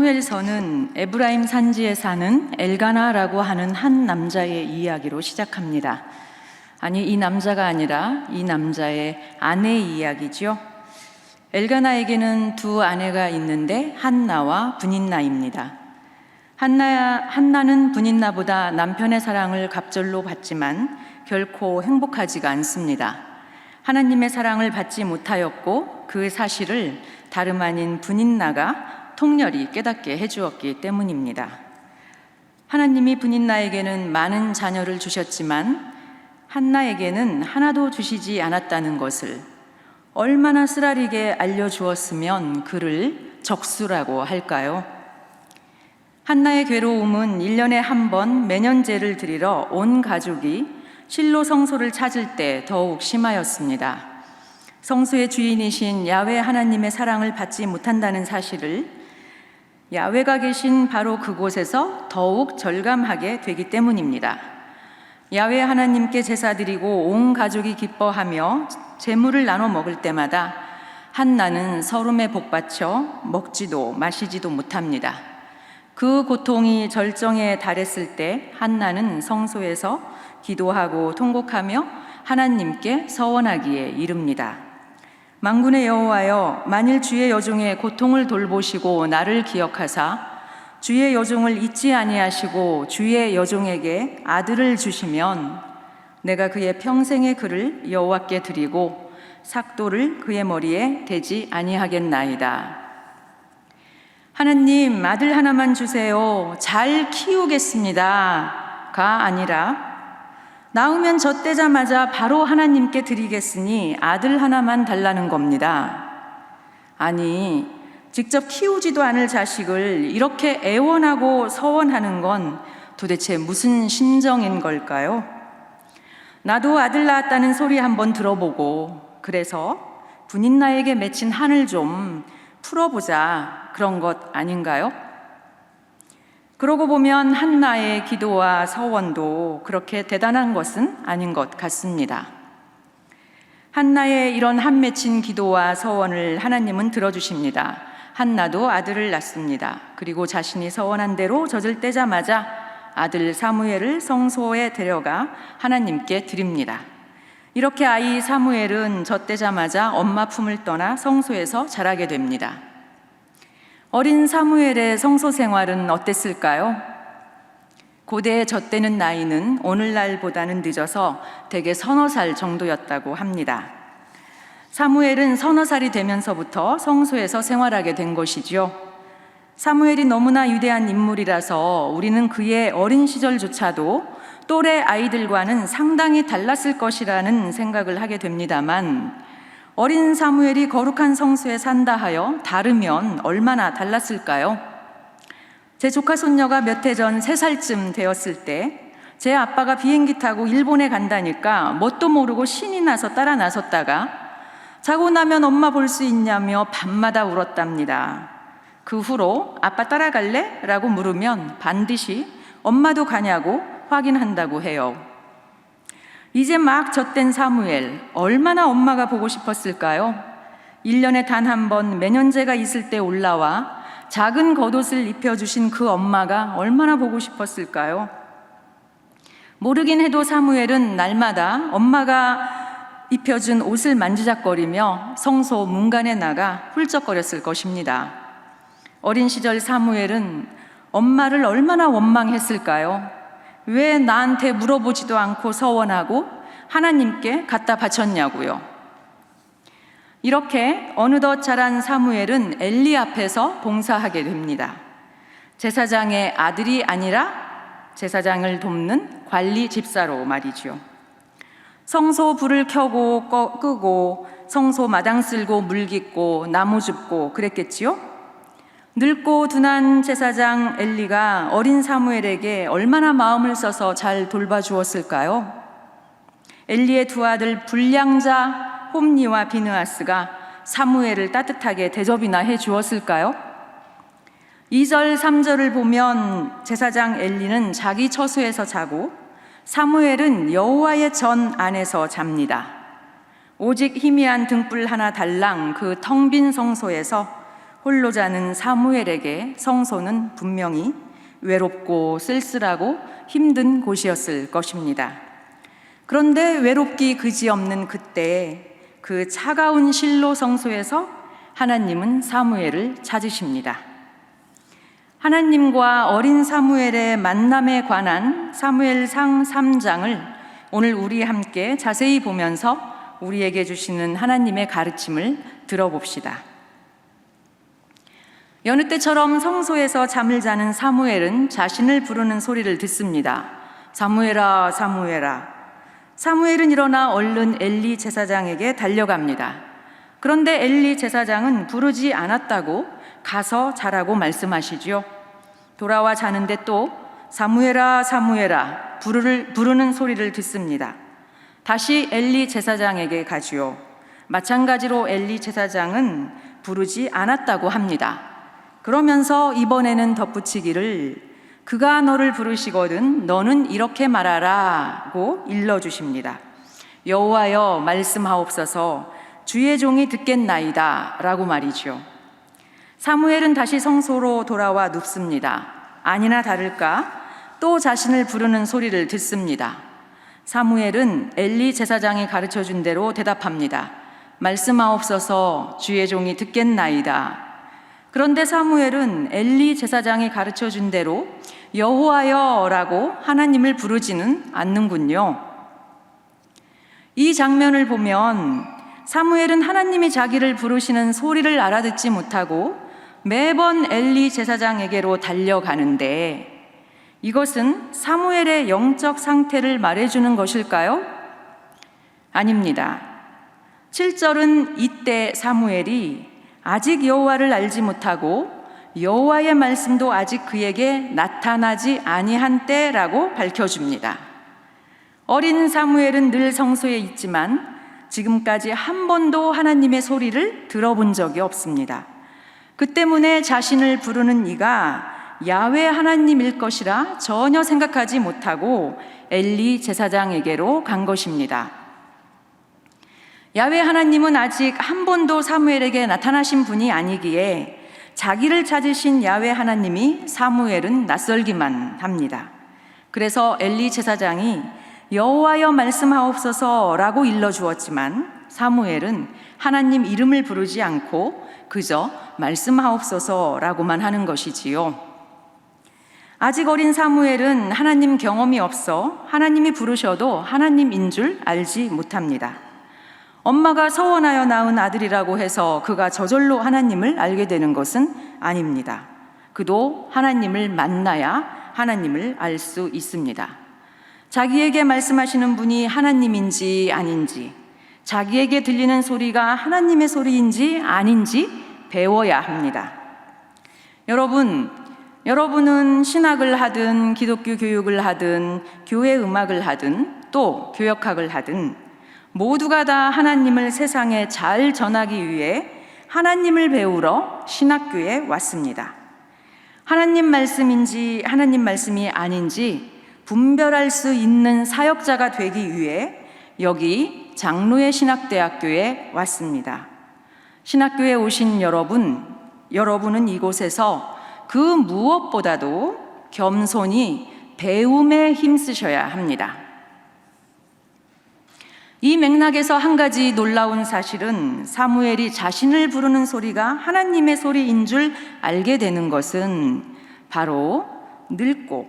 사무엘서는 에브라임 산지에 사는 엘가나라고 하는 한 남자의 이야기로 시작합니다. 아니, 이 남자가 아니라 이 남자의 아내의 이야기죠. 엘가나에게는 두 아내가 있는데 한나와 브닌나입니다. 한나는 브닌나보다 남편의 사랑을 갑절로 받지만 결코 행복하지가 않습니다. 하나님의 사랑을 받지 못하였고 그 사실을 다름 아닌 브닌나가 통렬히 깨닫게 해주었기 때문입니다. 하나님이 브닌나에게는 많은 자녀를 주셨지만 한나에게는 하나도 주시지 않았다는 것을 얼마나 쓰라리게 알려주었으면 그를 적수라고 할까요? 한나의 괴로움은 1년에 한 번 매년제를 드리러 온 가족이 실로 성소를 찾을 때 더욱 심하였습니다. 성소의 주인이신 야훼 하나님의 사랑을 받지 못한다는 사실을 야훼가 계신 바로 그곳에서 더욱 절감하게 되기 때문입니다. 야훼 하나님께 제사 드리고 온 가족이 기뻐하며 제물을 나눠 먹을 때마다 한나는 서름에 복받쳐 먹지도 마시지도 못합니다. 그 고통이 절정에 달했을 때 한나는 성소에서 기도하고 통곡하며 하나님께 서원하기에 이릅니다. 만군의 여호와여, 만일 주의 여종의 고통을 돌보시고 나를 기억하사 주의 여종을 잊지 아니하시고 주의 여종에게 아들을 주시면 내가 그의 평생의 글을 여호와께 드리고 삭도를 그의 머리에 대지 아니하겠나이다. 하나님, 아들 하나만 주세요. 잘 키우겠습니다가 아니라 낳으면 젖대자마자 바로 하나님께 드리겠으니 아들 하나만 달라는 겁니다. 아니, 직접 키우지도 않을 자식을 이렇게 애원하고 서원하는 건 도대체 무슨 심정인 걸까요? 나도 아들 낳았다는 소리 한번 들어보고 그래서 브닌나에게 맺힌 한을 좀 풀어보자, 그런 것 아닌가요? 그러고 보면 한나의 기도와 서원도 그렇게 대단한 것은 아닌 것 같습니다. 한나의 이런 한 맺힌 기도와 서원을 하나님은 들어주십니다. 한나도 아들을 낳습니다. 그리고 자신이 서원한 대로 젖을 떼자마자 아들 사무엘을 성소에 데려가 하나님께 드립니다. 이렇게 아이 사무엘은 젖떼자마자 엄마 품을 떠나 성소에서 자라게 됩니다. 어린 사무엘의 성소 생활은 어땠을까요? 고대의 젖대는 나이는 오늘날보다는 늦어서 대개 서너 살 정도였다고 합니다. 사무엘은 서너 살이 되면서부터 성소에서 생활하게 된 것이죠. 사무엘이 너무나 위대한 인물이라서 우리는 그의 어린 시절조차도 또래 아이들과는 상당히 달랐을 것이라는 생각을 하게 됩니다만 어린 사무엘이 거룩한 성소에 산다 하여 다르면 얼마나 달랐을까요? 제 조카 손녀가 몇 해 전 3살쯤 되었을 때 제 아빠가 비행기 타고 일본에 간다니까 뭣도 모르고 신이 나서 따라 나섰다가 자고 나면 엄마 볼 수 있냐며 밤마다 울었답니다. 그 후로 아빠 따라갈래? 라고 물으면 반드시 엄마도 가냐고 확인한다고 해요. 이제 막 젖된 사무엘, 얼마나 엄마가 보고 싶었을까요? 1년에 단 한 번 매년제가 있을 때 올라와 작은 겉옷을 입혀주신 그 엄마가 얼마나 보고 싶었을까요? 모르긴 해도 사무엘은 날마다 엄마가 입혀준 옷을 만지작거리며 성소 문간에 나가 훌쩍거렸을 것입니다. 어린 시절 사무엘은 엄마를 얼마나 원망했을까요? 왜 나한테 물어보지도 않고 서원하고 하나님께 갖다 바쳤냐고요. 이렇게 어느덧 자란 사무엘은 엘리 앞에서 봉사하게 됩니다. 제사장의 아들이 아니라 제사장을 돕는 관리 집사로 말이죠. 성소 불을 켜고 끄고 성소 마당 쓸고 물 깃고 나무 줍고 그랬겠지요? 늙고 둔한 제사장 엘리가 어린 사무엘에게 얼마나 마음을 써서 잘 돌봐주었을까요? 엘리의 두 아들 불량자 홈니와 비느하스가 사무엘을 따뜻하게 대접이나 해주었을까요? 2절, 3절을 보면 제사장 엘리는 자기 처소에서 자고 사무엘은 여호와의 전 안에서 잡니다. 오직 희미한 등불 하나 달랑 그 텅 빈 성소에서 홀로 자는 사무엘에게 성소는 분명히 외롭고 쓸쓸하고 힘든 곳이었을 것입니다. 그런데 외롭기 그지없는 그때 그 차가운 실로 성소에서 하나님은 사무엘을 찾으십니다. 하나님과 어린 사무엘의 만남에 관한 사무엘상 3장을 오늘 우리 함께 자세히 보면서 우리에게 주시는 하나님의 가르침을 들어봅시다. 여느 때처럼 성소에서 잠을 자는 사무엘은 자신을 부르는 소리를 듣습니다. 사무엘아, 사무엘아. 사무엘은 일어나 얼른 엘리 제사장에게 달려갑니다. 그런데 엘리 제사장은 부르지 않았다고 가서 자라고 말씀하시죠. 돌아와 자는데 또 사무엘아, 사무엘아 부르는 소리를 듣습니다. 다시 엘리 제사장에게 가지요. 마찬가지로 엘리 제사장은 부르지 않았다고 합니다. 그러면서 이번에는 덧붙이기를 그가 너를 부르시거든 너는 이렇게 말하라고 일러주십니다. 여호와여 말씀하옵소서 주의 종이 듣겠나이다 라고 말이죠. 사무엘은 다시 성소로 돌아와 눕습니다. 아니나 다를까 또 자신을 부르는 소리를 듣습니다. 사무엘은 엘리 제사장이 가르쳐준 대로 대답합니다. 말씀하옵소서 주의 종이 듣겠나이다. 그런데 사무엘은 엘리 제사장이 가르쳐준 대로 여호와여라고 하나님을 부르지는 않는군요. 이 장면을 보면 사무엘은 하나님이 자기를 부르시는 소리를 알아듣지 못하고 매번 엘리 제사장에게로 달려가는데 이것은 사무엘의 영적 상태를 말해주는 것일까요? 아닙니다. 7절은 이때 사무엘이 아직 여호와를 알지 못하고 여호와의 말씀도 아직 그에게 나타나지 아니한 때라고 밝혀줍니다. 어린 사무엘은 늘 성소에 있지만 지금까지 한 번도 하나님의 소리를 들어본 적이 없습니다. 그 때문에 자신을 부르는 이가 야훼 하나님일 것이라 전혀 생각하지 못하고 엘리 제사장에게로 간 것입니다. 야훼 하나님은 아직 한 번도 사무엘에게 나타나신 분이 아니기에 자기를 찾으신 야훼 하나님이 사무엘은 낯설기만 합니다. 그래서 엘리 제사장이 여호와여 말씀하옵소서라고 일러주었지만 사무엘은 하나님 이름을 부르지 않고 그저 말씀하옵소서라고만 하는 것이지요. 아직 어린 사무엘은 하나님 경험이 없어 하나님이 부르셔도 하나님인 줄 알지 못합니다. 엄마가 서원하여 낳은 아들이라고 해서 그가 저절로 하나님을 알게 되는 것은 아닙니다. 그도 하나님을 만나야 하나님을 알 수 있습니다. 자기에게 말씀하시는 분이 하나님인지 아닌지, 자기에게 들리는 소리가 하나님의 소리인지 아닌지 배워야 합니다. 여러분은 신학을 하든 기독교 교육을 하든 교회 음악을 하든 또 교역학을 하든 모두가 다 하나님을 세상에 잘 전하기 위해 하나님을 배우러 신학교에 왔습니다. 하나님 말씀인지 하나님 말씀이 아닌지 분별할 수 있는 사역자가 되기 위해 여기 장로의 신학대학교에 왔습니다. 신학교에 오신 여러분은 이곳에서 그 무엇보다도 겸손히 배움에 힘쓰셔야 합니다. 이 맥락에서 한 가지 놀라운 사실은 사무엘이 자신을 부르는 소리가 하나님의 소리인 줄 알게 되는 것은 바로 늙고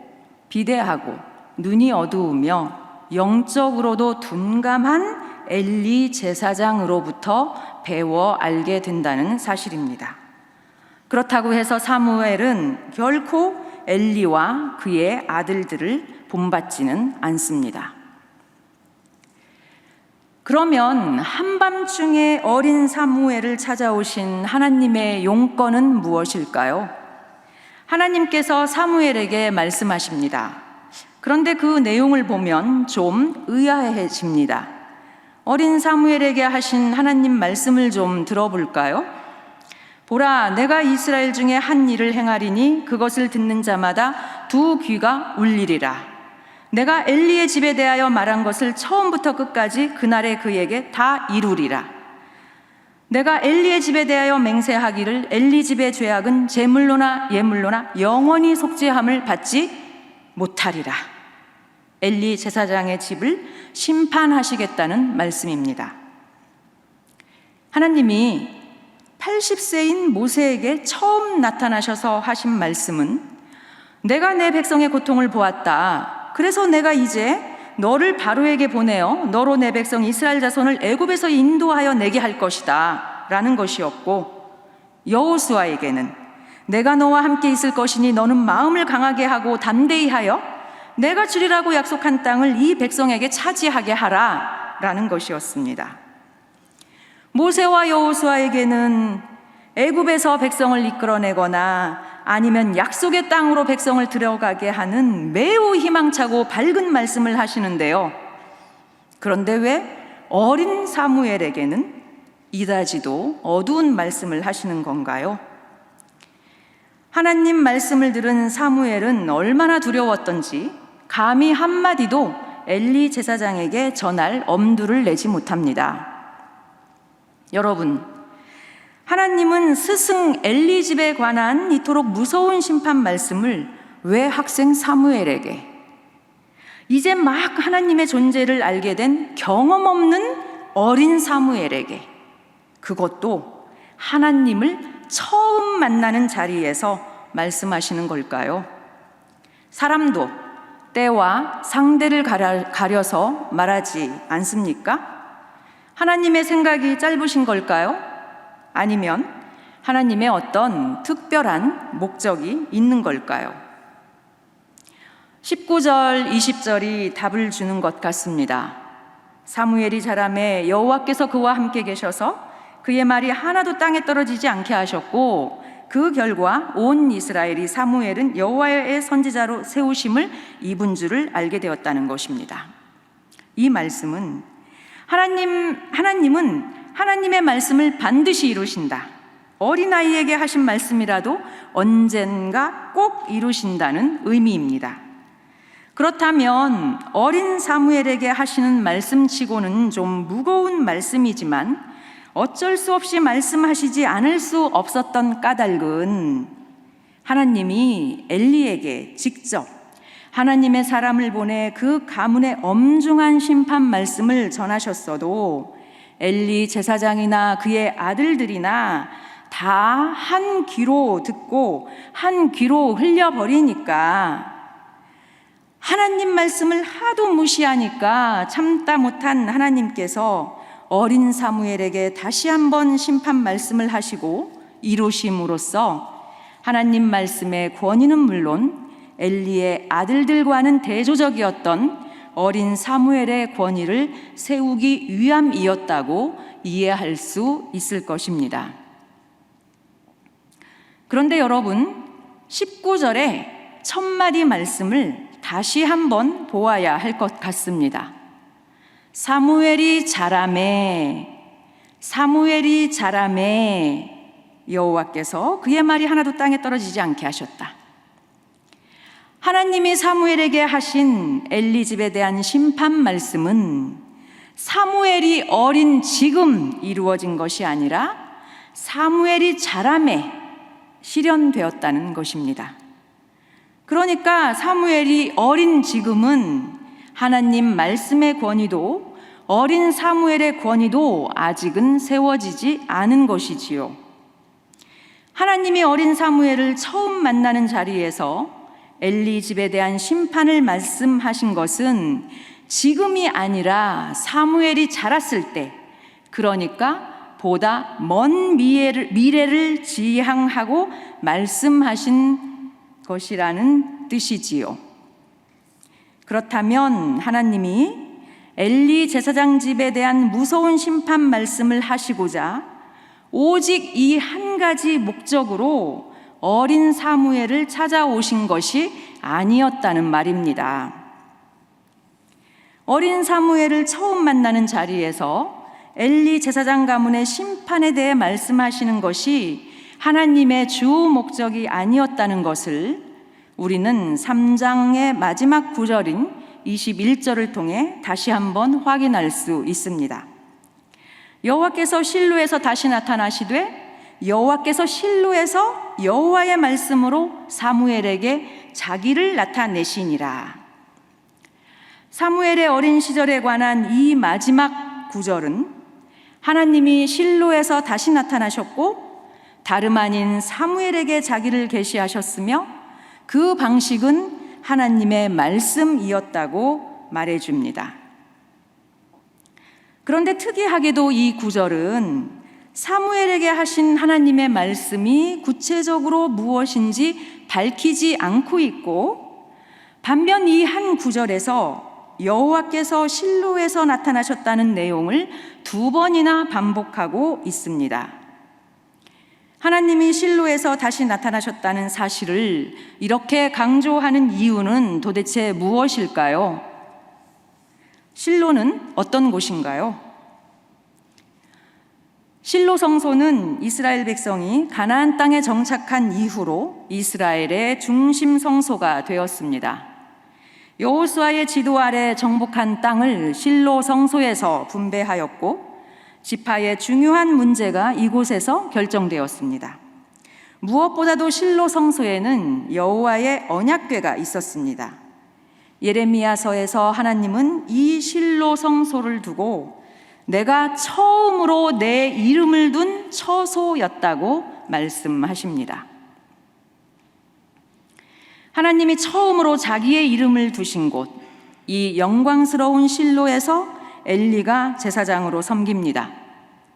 비대하고 눈이 어두우며 영적으로도 둔감한 엘리 제사장으로부터 배워 알게 된다는 사실입니다. 그렇다고 해서 사무엘은 결코 엘리와 그의 아들들을 본받지는 않습니다. 그러면 한밤중에 어린 사무엘을 찾아오신 하나님의 용건은 무엇일까요? 하나님께서 사무엘에게 말씀하십니다. 그런데 그 내용을 보면 좀 의아해집니다. 어린 사무엘에게 하신 하나님 말씀을 좀 들어볼까요? 보라, 내가 이스라엘 중에 한 일을 행하리니 그것을 듣는 자마다 두 귀가 울리리라. 내가 엘리의 집에 대하여 말한 것을 처음부터 끝까지 그날에 그에게 다 이루리라. 내가 엘리의 집에 대하여 맹세하기를 엘리 집의 죄악은 제물로나 예물로나 영원히 속죄함을 받지 못하리라. 엘리 제사장의 집을 심판하시겠다는 말씀입니다. 하나님이 80세인 모세에게 처음 나타나셔서 하신 말씀은 내가 내 백성의 고통을 보았다. 그래서 내가 이제 너를 바로에게 보내어 너로 내 백성 이스라엘 자손을 애굽에서 인도하여 내게 할 것이다 라는 것이었고, 여호수아에게는 내가 너와 함께 있을 것이니 너는 마음을 강하게 하고 담대히 하여 내가 주리라고 약속한 땅을 이 백성에게 차지하게 하라 라는 것이었습니다. 모세와 여호수아에게는 애굽에서 백성을 이끌어내거나 아니면 약속의 땅으로 백성을 들어가게 하는 매우 희망차고 밝은 말씀을 하시는데요. 그런데 왜 어린 사무엘에게는 이다지도 어두운 말씀을 하시는 건가요? 하나님 말씀을 들은 사무엘은 얼마나 두려웠던지 감히 한마디도 엘리 제사장에게 전할 엄두를 내지 못합니다. 여러분, 하나님은 스승 엘리 집에 관한 이토록 무서운 심판 말씀을 왜 학생 사무엘에게, 이제 막 하나님의 존재를 알게 된 경험 없는 어린 사무엘에게, 그것도 하나님을 처음 만나는 자리에서 말씀하시는 걸까요? 사람도 때와 상대를 가려서 말하지 않습니까? 하나님의 생각이 짧으신 걸까요? 아니면 하나님의 어떤 특별한 목적이 있는 걸까요? 19절, 20절이 답을 주는 것 같습니다. 사무엘이 자라매 여호와께서 그와 함께 계셔서 그의 말이 하나도 땅에 떨어지지 않게 하셨고, 그 결과 온 이스라엘이 사무엘은 여호와의 선지자로 세우심을 입은 줄을 알게 되었다는 것입니다. 이 말씀은 하나님은 하나님의 말씀을 반드시 이루신다. 어린아이에게 하신 말씀이라도 언젠가 꼭 이루신다는 의미입니다. 그렇다면 어린 사무엘에게 하시는 말씀치고는 좀 무거운 말씀이지만 어쩔 수 없이 말씀하시지 않을 수 없었던 까닭은 하나님이 엘리에게 직접 하나님의 사람을 보내 그 가문의 엄중한 심판 말씀을 전하셨어도 엘리 제사장이나 그의 아들들이나 다 한 귀로 듣고 한 귀로 흘려버리니까, 하나님 말씀을 하도 무시하니까 참다 못한 하나님께서 어린 사무엘에게 다시 한번 심판 말씀을 하시고 이루심으로써 하나님 말씀의 권위는 물론 엘리의 아들들과는 대조적이었던 어린 사무엘의 권위를 세우기 위함이었다고 이해할 수 있을 것입니다. 그런데 여러분, 19절의 첫 마디 말씀을 다시 한번 보아야 할 것 같습니다. 사무엘이 자라매 여호와께서 그의 말이 하나도 땅에 떨어지지 않게 하셨다. 하나님이 사무엘에게 하신 엘리 집에 대한 심판 말씀은 사무엘이 어린 지금 이루어진 것이 아니라 사무엘이 자라매 실현되었다는 것입니다. 그러니까 사무엘이 어린 지금은 하나님 말씀의 권위도 어린 사무엘의 권위도 아직은 세워지지 않은 것이지요. 하나님이 어린 사무엘을 처음 만나는 자리에서 엘리 집에 대한 심판을 말씀하신 것은 지금이 아니라 사무엘이 자랐을 때, 그러니까 보다 먼 미래를 지향하고 말씀하신 것이라는 뜻이지요. 그렇다면 하나님이 엘리 제사장 집에 대한 무서운 심판 말씀을 하시고자 오직 이 한 가지 목적으로 어린 사무엘을 찾아오신 것이 아니었다는 말입니다. 어린 사무엘을 처음 만나는 자리에서 엘리 제사장 가문의 심판에 대해 말씀하시는 것이 하나님의 주 목적이 아니었다는 것을 우리는 3장의 마지막 구절인 21절을 통해 다시 한번 확인할 수 있습니다. 여호와께서 실로에서 다시 나타나시되 여호와께서 실로에서 여호와의 말씀으로 사무엘에게 자기를 나타내시니라. 사무엘의 어린 시절에 관한 이 마지막 구절은 하나님이 실로에서 다시 나타나셨고 다름 아닌 사무엘에게 자기를 계시하셨으며 그 방식은 하나님의 말씀이었다고 말해줍니다. 그런데 특이하게도 이 구절은 사무엘에게 하신 하나님의 말씀이 구체적으로 무엇인지 밝히지 않고 있고, 반면 이 한 구절에서 여호와께서 실로에서 나타나셨다는 내용을 2번이나 반복하고 있습니다. 하나님이 실로에서 다시 나타나셨다는 사실을 이렇게 강조하는 이유는 도대체 무엇일까요? 실로는 어떤 곳인가요? 실로 성소는 이스라엘 백성이 가나안 땅에 정착한 이후로 이스라엘의 중심 성소가 되었습니다. 여호수아의 지도 아래 정복한 땅을 실로 성소에서 분배하였고 지파의 중요한 문제가 이곳에서 결정되었습니다. 무엇보다도 실로 성소에는 여호와의 언약궤가 있었습니다. 예레미야서에서 하나님은 이 실로 성소를 두고 내가 처음으로 내 이름을 둔 처소였다고 말씀하십니다. 하나님이 처음으로 자기의 이름을 두신 곳, 이 영광스러운 실로에서 엘리가 제사장으로 섬깁니다.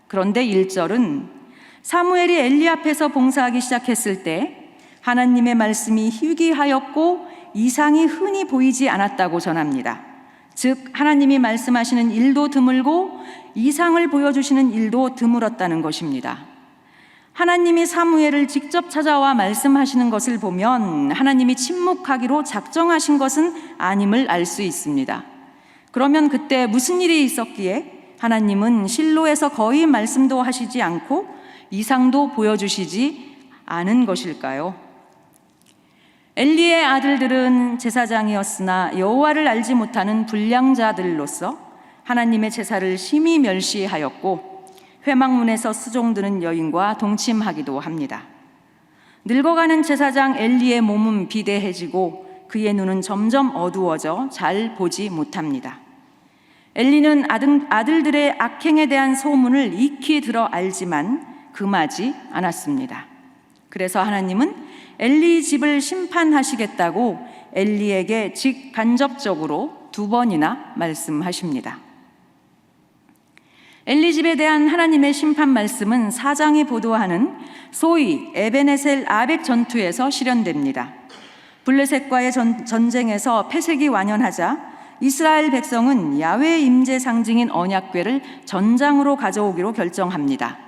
그런데 1절은 사무엘이 엘리 앞에서 봉사하기 시작했을 때 하나님의 말씀이 희귀하였고 이상이 흔히 보이지 않았다고 전합니다. 즉 하나님이 말씀하시는 일도 드물고 이상을 보여주시는 일도 드물었다는 것입니다. 하나님이 사무엘을 직접 찾아와 말씀하시는 것을 보면 하나님이 침묵하기로 작정하신 것은 아님을 알 수 있습니다. 그러면 그때 무슨 일이 있었기에 하나님은 실로에서 거의 말씀도 하시지 않고 이상도 보여주시지 않은 것일까요? 엘리의 아들들은 제사장이었으나 여호와를 알지 못하는 불량자들로서 하나님의 제사를 심히 멸시하였고 회막문에서 수종드는 여인과 동침하기도 합니다. 늙어가는 제사장 엘리의 몸은 비대해지고 그의 눈은 점점 어두워져 잘 보지 못합니다. 엘리는 아들들의 악행에 대한 소문을 익히 들어 알지만 금하지 않았습니다. 그래서 하나님은 엘리 집을 심판하시겠다고 엘리에게 직간접적으로 2번이나 말씀하십니다. 엘리 집에 대한 하나님의 심판 말씀은 4장이 보도하는 소위 에베네셀 아벡 전투에서 실현됩니다. 블레셋과의 전쟁에서 패색이 완연하자 이스라엘 백성은 야훼 임재 상징인 언약궤를 전장으로 가져오기로 결정합니다.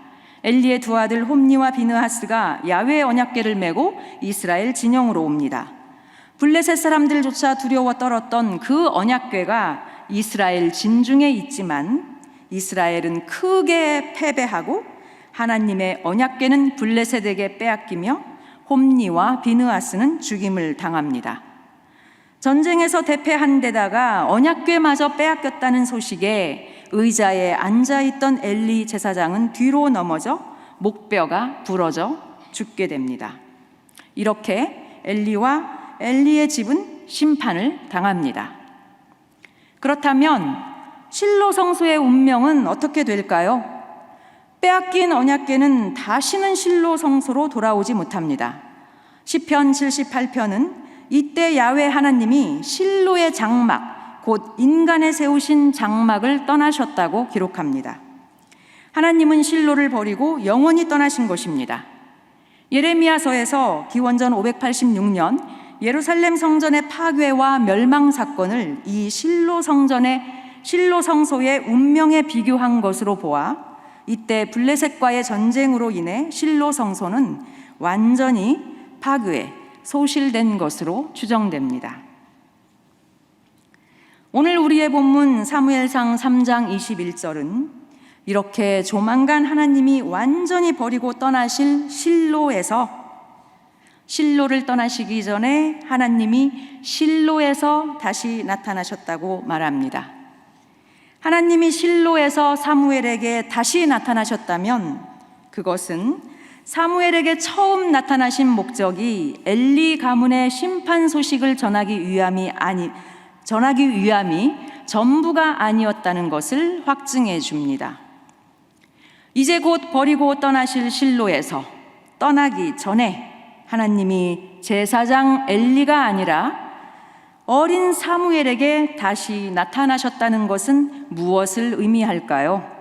엘리의 2 아들 홈니와 비느하스가 야훼 언약궤를 메고 이스라엘 진영으로 옵니다. 블레셋 사람들조차 두려워 떨었던 그 언약궤가 이스라엘 진중에 있지만 이스라엘은 크게 패배하고 하나님의 언약궤는 블레셋에게 빼앗기며 홈니와 비느하스는 죽임을 당합니다. 전쟁에서 대패한 데다가 언약궤마저 빼앗겼다는 소식에 의자에 앉아있던 엘리 제사장은 뒤로 넘어져 목뼈가 부러져 죽게 됩니다. 이렇게 엘리와 엘리의 집은 심판을 당합니다. 그렇다면 실로 성소의 운명은 어떻게 될까요? 빼앗긴 언약궤는 다시는 실로 성소로 돌아오지 못합니다. 시편 78편은 이때 야훼 하나님이 실로의 장막, 곧 인간에 세우신 장막을 떠나셨다고 기록합니다. 하나님은 실로를 버리고 영원히 떠나신 것입니다. 예레미야서에서 기원전 586년 예루살렘 성전의 파괴와 멸망 사건을 이 실로 성소의 운명에 비교한 것으로 보아 이때 블레셋과의 전쟁으로 인해 실로 성소는 완전히 파괴, 소실된 것으로 추정됩니다. 오늘 우리의 본문 사무엘상 3장 21절은 이렇게 조만간 하나님이 완전히 버리고 떠나실 실로를 떠나시기 전에 하나님이 실로에서 다시 나타나셨다고 말합니다. 하나님이 실로에서 사무엘에게 다시 나타나셨다면 그것은 사무엘에게 처음 나타나신 목적이 엘리 가문의 심판 소식을 전하기 위함이 전부가 아니었다는 것을 확증해 줍니다. 이제 곧 버리고 떠나실 실로에서 떠나기 전에 하나님이 제사장 엘리가 아니라 어린 사무엘에게 다시 나타나셨다는 것은 무엇을 의미할까요?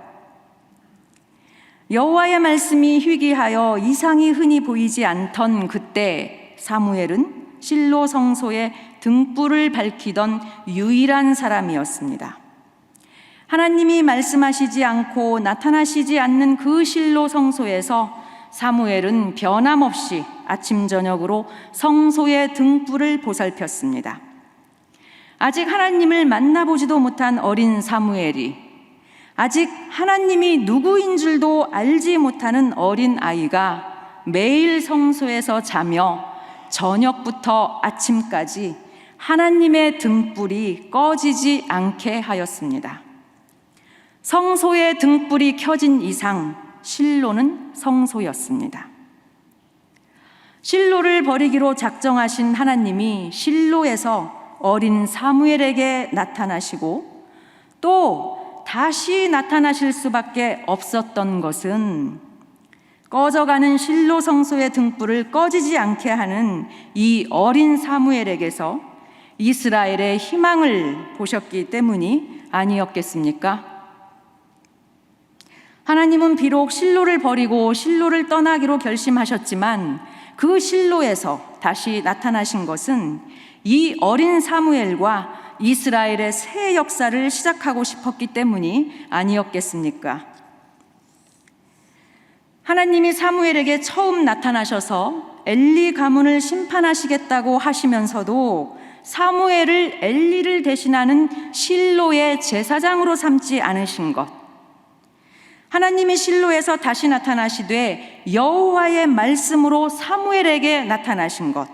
여호와의 말씀이 희귀하여 이상이 흔히 보이지 않던 그때 사무엘은 실로 성소에 등불을 밝히던 유일한 사람이었습니다. 하나님이 말씀하시지 않고 나타나시지 않는 그 실로 성소에서 사무엘은 변함없이 아침 저녁으로 성소의 등불을 보살폈습니다. 아직 하나님을 만나보지도 못한 어린 사무엘이 아직 하나님이 누구인 줄도 알지 못하는 어린 아이가 매일 성소에서 자며 저녁부터 아침까지 하나님의 등불이 꺼지지 않게 하였습니다. 성소의 등불이 켜진 이상 실로는 성소였습니다. 실로를 버리기로 작정하신 하나님이 실로에서 어린 사무엘에게 나타나시고 또 다시 나타나실 수밖에 없었던 것은 꺼져가는 실로 성소의 등불을 꺼지지 않게 하는 이 어린 사무엘에게서 이스라엘의 희망을 보셨기 때문이 아니었겠습니까? 하나님은 비록 실로를 버리고 실로를 떠나기로 결심하셨지만 그 실로에서 다시 나타나신 것은 이 어린 사무엘과 이스라엘의 새 역사를 시작하고 싶었기 때문이 아니었겠습니까? 하나님이 사무엘에게 처음 나타나셔서 엘리 가문을 심판하시겠다고 하시면서도 사무엘을 엘리를 대신하는 실로의 제사장으로 삼지 않으신 것, 하나님이 실로에서 다시 나타나시되 여호와의 말씀으로 사무엘에게 나타나신 것,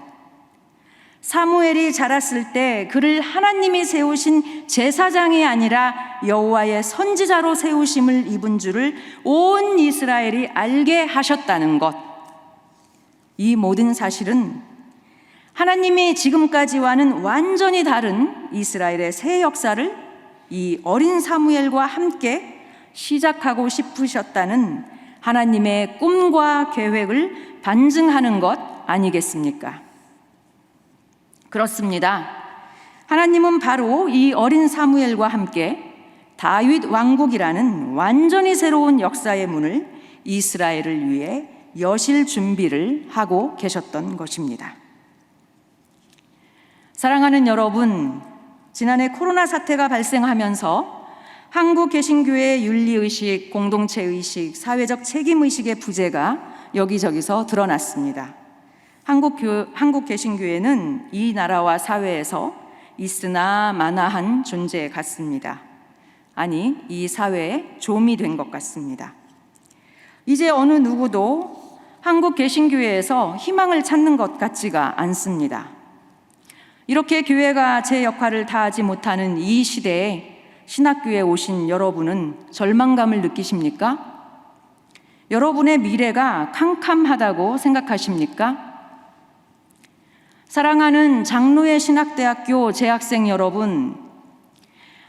사무엘이 자랐을 때 그를 하나님이 세우신 제사장이 아니라 여호와의 선지자로 세우심을 입은 줄을 온 이스라엘이 알게 하셨다는 것, 이 모든 사실은 하나님이 지금까지와는 완전히 다른 이스라엘의 새 역사를 이 어린 사무엘과 함께 시작하고 싶으셨다는 하나님의 꿈과 계획을 반증하는 것 아니겠습니까? 그렇습니다. 하나님은 바로 이 어린 사무엘과 함께 다윗 왕국이라는 완전히 새로운 역사의 문을 이스라엘을 위해 여실 준비를 하고 계셨던 것입니다. 사랑하는 여러분, 지난해 코로나 사태가 발생하면서 한국 개신교회의 윤리의식, 공동체의식, 사회적 책임의식의 부재가 여기저기서 드러났습니다. 한국 개신교회는 이 나라와 사회에서 있으나 마나한 존재 같습니다. 아니, 이 사회에 좀이 된 것 같습니다. 이제 어느 누구도 한국 개신교회에서 희망을 찾는 것 같지가 않습니다. 이렇게 교회가 제 역할을 다하지 못하는 이 시대에 신학교에 오신 여러분은 절망감을 느끼십니까? 여러분의 미래가 캄캄하다고 생각하십니까? 사랑하는 장로의 신학대학교 재학생 여러분,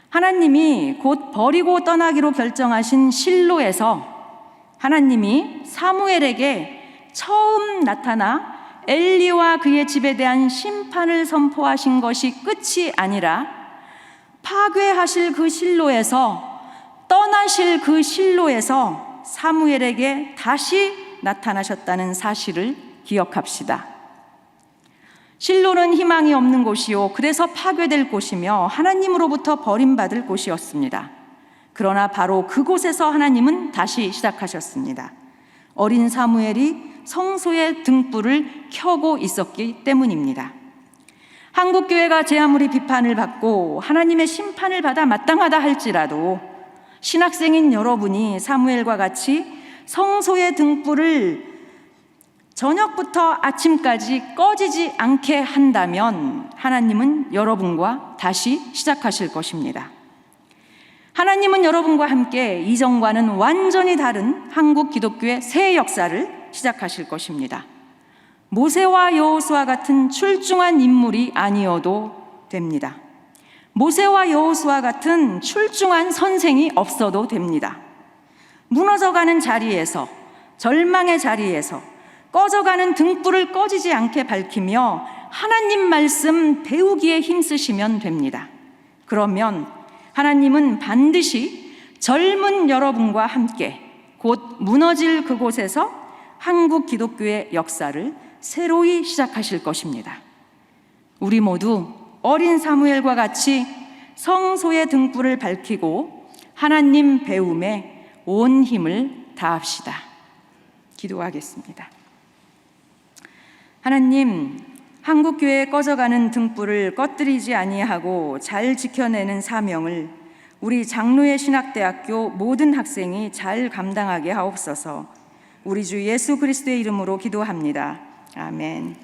하나님이 곧 버리고 떠나기로 결정하신 실로에서 하나님이 사무엘에게 처음 나타나 엘리와 그의 집에 대한 심판을 선포하신 것이 끝이 아니라 파괴하실 그 실로에서, 떠나실 그 실로에서 사무엘에게 다시 나타나셨다는 사실을 기억합시다. 실로는 희망이 없는 곳이요, 그래서 파괴될 곳이며 하나님으로부터 버림받을 곳이었습니다. 그러나 바로 그곳에서 하나님은 다시 시작하셨습니다. 어린 사무엘이 성소의 등불을 켜고 있었기 때문입니다. 한국교회가 제 아무리 비판을 받고 하나님의 심판을 받아 마땅하다 할지라도 신학생인 여러분이 사무엘과 같이 성소의 등불을 저녁부터 아침까지 꺼지지 않게 한다면 하나님은 여러분과 다시 시작하실 것입니다. 하나님은 여러분과 함께 이전과는 완전히 다른 한국 기독교의 새 역사를 시작하실 것입니다. 모세와 여호수아 같은 출중한 인물이 아니어도 됩니다. 모세와 여호수아 같은 출중한 선생이 없어도 됩니다. 무너져가는 자리에서, 절망의 자리에서 꺼져가는 등불을 꺼지지 않게 밝히며 하나님 말씀 배우기에 힘쓰시면 됩니다. 그러면 하나님은 반드시 젊은 여러분과 함께 곧 무너질 그곳에서 한국 기독교의 역사를 새로이 시작하실 것입니다. 우리 모두 어린 사무엘과 같이 성소의 등불을 밝히고 하나님 배움에 온 힘을 다합시다. 기도하겠습니다. 하나님, 한국교회에 꺼져가는 등불을 꺼뜨리지 아니하고 잘 지켜내는 사명을 우리 장로의 신학대학교 모든 학생이 잘 감당하게 하옵소서. 우리 주 예수 그리스도의 이름으로 기도합니다. 아멘.